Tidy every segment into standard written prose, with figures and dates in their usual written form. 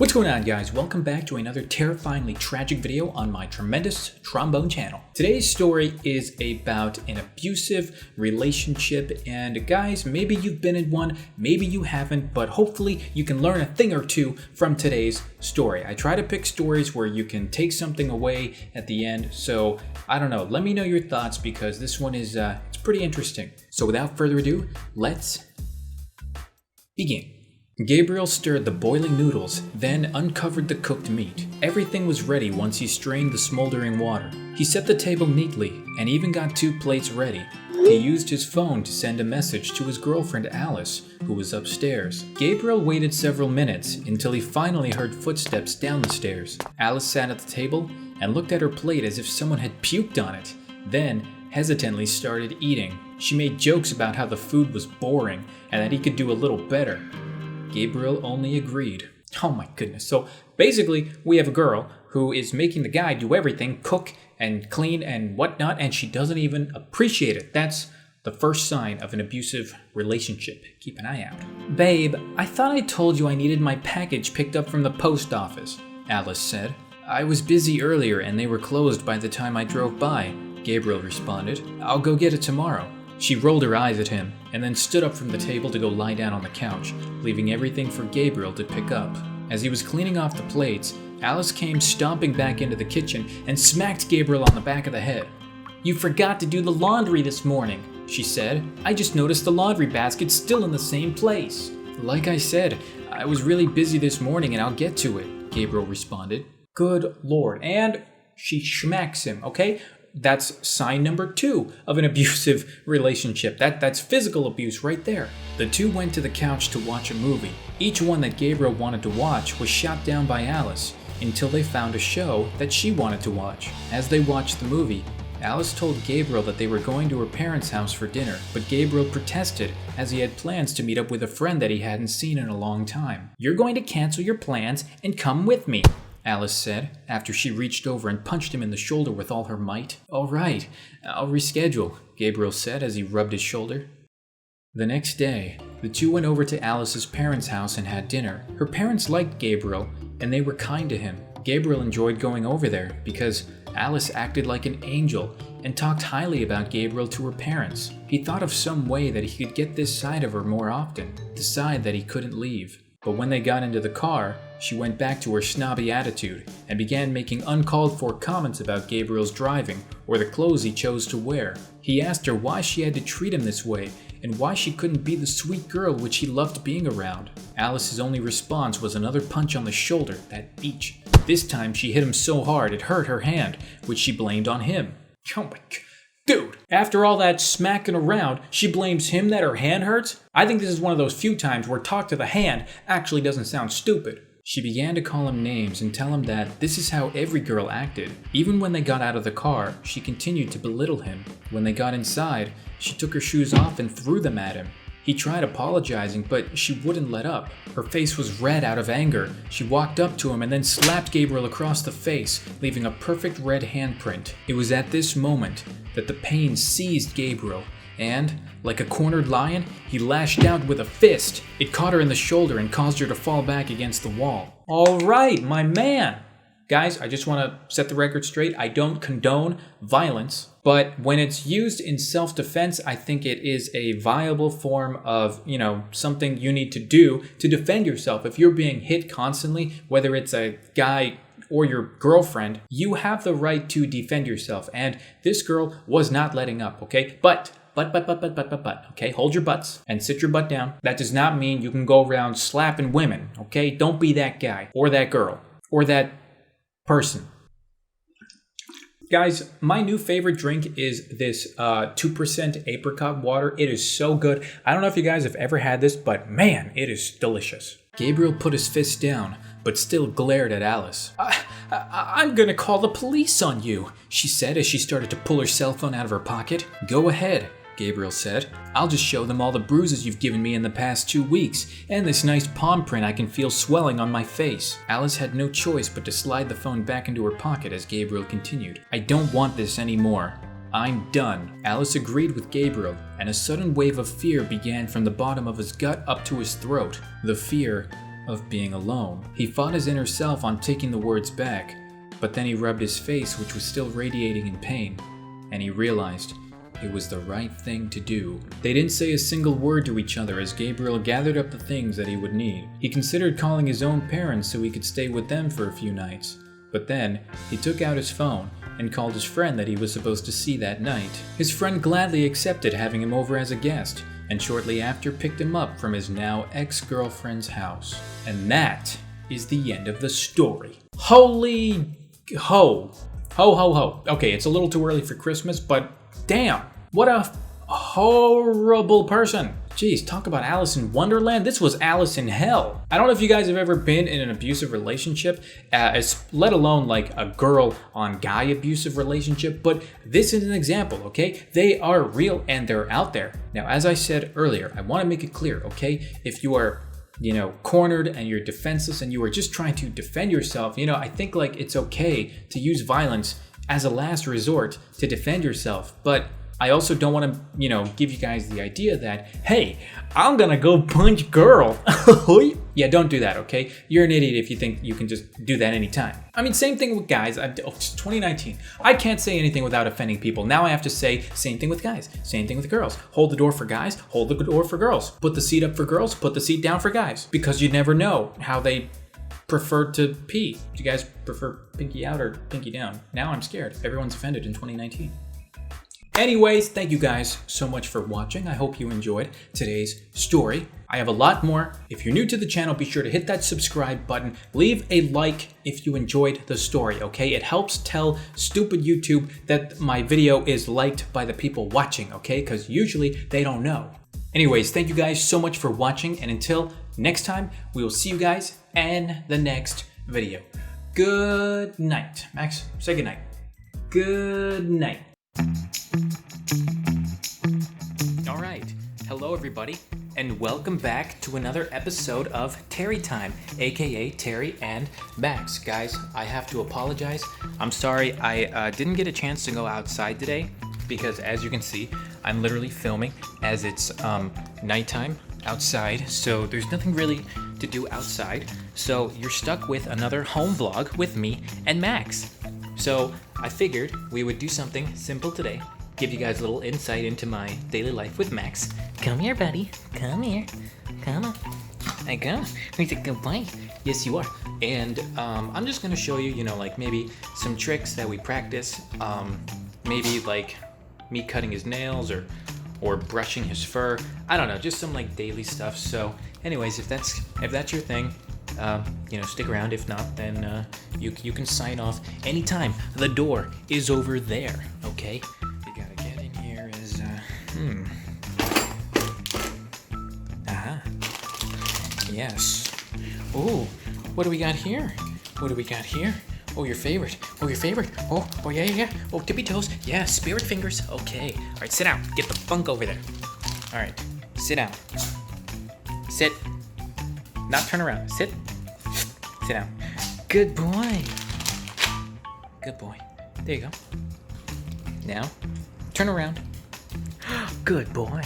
What's going on, guys? Welcome back to another terrifyingly tragic video on my tremendous trombone channel. Today's story is about an abusive relationship, and guys, maybe you've been in one, maybe you haven't, but hopefully you can learn a thing or two from today's story. I try to pick stories where you can take something away at the end, so I don't know, let me know your thoughts because this one is it's pretty interesting. So without further ado, let's begin. Gabriel stirred the boiling noodles, then uncovered the cooked meat. Everything was ready once he strained the smoldering water. He set the table neatly and even got 2 plates ready. He used his phone to send a message to his girlfriend Alice, who was upstairs. Gabriel waited several minutes until he finally heard footsteps down the stairs. Alice sat at the table and looked at her plate as if someone had puked on it, then hesitantly started eating. She made jokes about how the food was boring and that he could do a little better. Gabriel only agreed. Oh my goodness. So basically, we have a girl who is making the guy do everything, cook and clean and whatnot, and she doesn't even appreciate it. That's the first sign of an abusive relationship. Keep an eye out. Babe, I thought I told you I needed my package picked up from the post office, Alice said. I was busy earlier and they were closed by the time I drove by, Gabriel responded. I'll go get it tomorrow. She rolled her eyes at him and then stood up from the table to go lie down on the couch, leaving everything for Gabriel to pick up. As he was cleaning off the plates, Alice came stomping back into the kitchen and smacked Gabriel on the back of the head. You forgot to do the laundry this morning, she said. I just noticed the laundry basket's still in the same place. Like I said, I was really busy this morning and I'll get to it, Gabriel responded. Good Lord. And she smacks him, okay? That's sign number 2 of an abusive relationship. That's physical abuse right there. The two went to the couch to watch a movie. Each one that Gabriel wanted to watch was shot down by Alice until they found a show that she wanted to watch. As they watched the movie, Alice told Gabriel that they were going to her parents' house for dinner, but Gabriel protested as he had plans to meet up with a friend that he hadn't seen in a long time. You're going to cancel your plans and come with me, Alice said, after she reached over and punched him in the shoulder with all her might. All right, I'll reschedule, Gabriel said as he rubbed his shoulder. The next day, the two went over to Alice's parents' house and had dinner. Her parents liked Gabriel, and they were kind to him. Gabriel enjoyed going over there because Alice acted like an angel and talked highly about Gabriel to her parents. He thought of some way that he could get this side of her more often, the side that he couldn't leave. But when they got into the car, she went back to her snobby attitude and began making uncalled for comments about Gabriel's driving or the clothes he chose to wear. He asked her why she had to treat him this way and why she couldn't be the sweet girl which he loved being around. Alice's only response was another punch on the shoulder, that beach. This time she hit him so hard it hurt her hand, which she blamed on him. Oh my God. Dude, after all that smacking around, she blames him that her hand hurts? I think this is one of those few times where talk to the hand actually doesn't sound stupid. She began to call him names and tell him that this is how every girl acted. Even when they got out of the car, she continued to belittle him. When they got inside, she took her shoes off and threw them at him. He tried apologizing, but she wouldn't let up. Her face was red out of anger. She walked up to him and then slapped Gabriel across the face, leaving a perfect red handprint. It was at this moment that the pain seized Gabriel, and, like a cornered lion, he lashed out with a fist. It caught her in the shoulder and caused her to fall back against the wall. All right, my man. Guys, I just want to set the record straight. I don't condone violence, but when it's used in self-defense, I think it is a viable form of, something you need to do to defend yourself. If you're being hit constantly, whether it's a guy or your girlfriend, you have the right to defend yourself. And this girl was not letting up, okay? But, okay? Hold your butts and sit your butt down. That does not mean you can go around slapping women, okay? Don't be that guy or that girl or that person. Guys, my new favorite drink is this 2% apricot water. It is so good. I don't know if you guys have ever had this, but man, it is delicious. Gabriel put his fist down, but still glared at Alice. I'm gonna call the police on you, she said as she started to pull her cell phone out of her pocket. Go ahead, Gabriel said. I'll just show them all the bruises you've given me in the past 2 weeks, and this nice palm print I can feel swelling on my face. Alice had no choice but to slide the phone back into her pocket as Gabriel continued. I don't want this anymore. I'm done. Alice agreed with Gabriel, and a sudden wave of fear began from the bottom of his gut up to his throat. The fear of being alone. He fought his inner self on taking the words back, but then he rubbed his face, which was still radiating in pain, and he realized it was the right thing to do. They didn't say a single word to each other as Gabriel gathered up the things that he would need. He considered calling his own parents so he could stay with them for a few nights. But then, he took out his phone and called his friend that he was supposed to see that night. His friend gladly accepted having him over as a guest, and shortly after picked him up from his now ex-girlfriend's house. And that is the end of the story. Holy ho. Ho ho ho. Okay, it's a little too early for Christmas, but damn, what a horrible person. Jeez, talk about Alice in Wonderland. This was Alice in Hell. I don't know if you guys have ever been in an abusive relationship, let alone like a girl on guy abusive relationship, but this is an example, okay? They are real and they're out there. Now, as I said earlier, I want to make it clear, okay? If you are cornered and you're defenseless and you are just trying to defend yourself, I think like it's okay to use violence as a last resort to defend yourself. But I also don't want to, give you guys the idea that, hey, I'm gonna go punch girl. Yeah, don't do that, okay? You're an idiot if you think you can just do that anytime. I mean, same thing with guys. It's 2019. I can't say anything without offending people. Now I have to say same thing with guys, same thing with girls. Hold the door for guys, hold the door for girls. Put the seat up for girls, put the seat down for guys. Because you never know how they prefer to pee. Do you guys prefer pinky out or pinky down? Now I'm scared. Everyone's offended in 2019. Anyways, thank you guys so much for watching. I hope you enjoyed today's story. I have a lot more. If you're new to the channel, be sure to hit that subscribe button. Leave a like if you enjoyed the story, okay? It helps tell stupid YouTube that my video is liked by the people watching, okay? Because usually they don't know. Anyways, thank you guys so much for watching, and until next time, we will see you guys in the next video. Good night. Max, say good night. Good night. Alright, hello everybody, and welcome back to another episode of Terry Time, aka Terry and Max. Guys, I have to apologize. I'm sorry I didn't get a chance to go outside today because, as you can see, I'm literally filming as it's nighttime outside, so there's nothing really to do outside. So you're stuck with another home vlog with me and Max. So I figured we would do something simple today. Give you guys a little insight into my daily life with Max. Come here, buddy. Come here. Come on. I go. He's a good boy. Yes, you are. And I'm just gonna show you, like maybe some tricks that we practice. Maybe like me cutting his nails or brushing his fur. I don't know, just some like daily stuff. So, anyways, if that's your thing, stick around. If not, then you can sign off anytime. The door is over there. Okay. Yes. Oh, what do we got here? What do we got here? Oh, your favorite. Oh, your favorite. Oh, yeah. Oh, tippy toes. Yeah, spirit fingers. Okay. All right, sit down. Get the funk over there. All right, sit down. Sit. Not turn around. Sit. Sit down. Good boy. Good boy. There you go. Now, turn around. Good boy.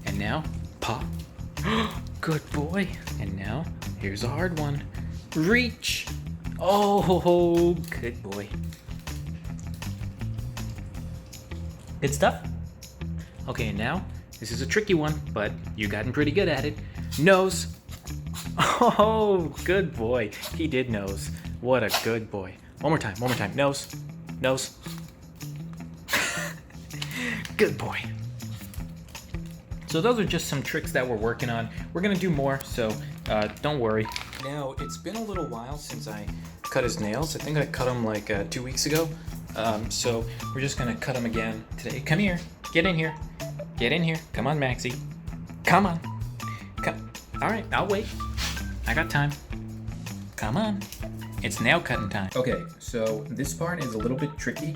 And now, paw. Good boy. And now, here's a hard one. Reach. Oh, good boy. Good stuff? Okay, and now, this is a tricky one, but you've gotten pretty good at it. Nose. Oh, good boy. He did nose. What a good boy. One more time. Nose. Nose. Good boy. So those are just some tricks that we're working on. We're gonna do more, so don't worry. Now, it's been a little while since I cut his nails. I think I cut them like 2 weeks ago. So we're just gonna cut them again today. Come here, get in here. Get in here, come on, Maxie. Come on, come. All right, I'll wait. I got time. Come on, it's nail cutting time. Okay, so this part is a little bit tricky.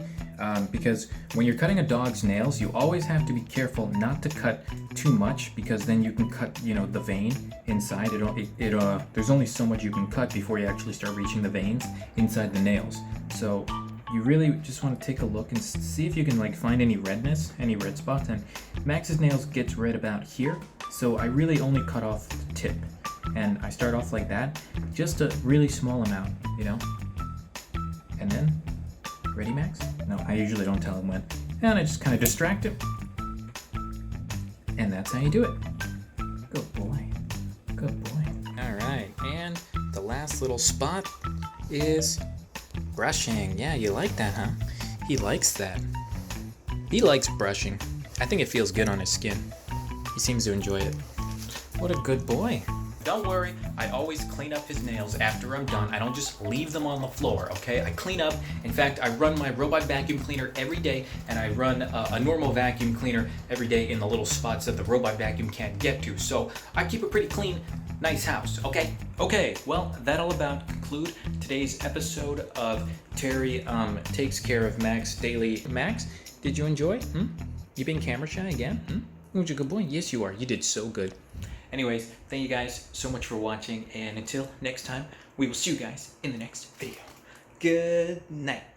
Because when you're cutting a dog's nails, you always have to be careful not to cut too much, because then you can cut, the vein inside. There's only so much you can cut before you actually start reaching the veins inside the nails. So you really just want to take a look and see if you can find any redness, any red spots. And Max's nails gets red about here, so I really only cut off the tip. And I start off like that, just a really small amount, you know? And then, ready, Max? No, I usually don't tell him when. And I just kind of distract him. And that's how you do it. Good boy. Good boy. All right, and the last little spot is brushing. Yeah, you like that, huh? He likes that. He likes brushing. I think it feels good on his skin. He seems to enjoy it. What a good boy. Don't worry, I always clean up his nails after I'm done. I don't just leave them on the floor, okay? I clean up. In fact, I run my robot vacuum cleaner every day, and I run a normal vacuum cleaner every day in the little spots that the robot vacuum can't get to. So I keep a pretty clean, nice house, okay? Okay, well, that'll about conclude today's episode of Terry Takes Care of Max Daily. Max, did you enjoy? You being camera shy again? Was you a good boy? Yes, you are. You did so good. Anyways, thank you guys so much for watching, and until next time, we will see you guys in the next video. Good night.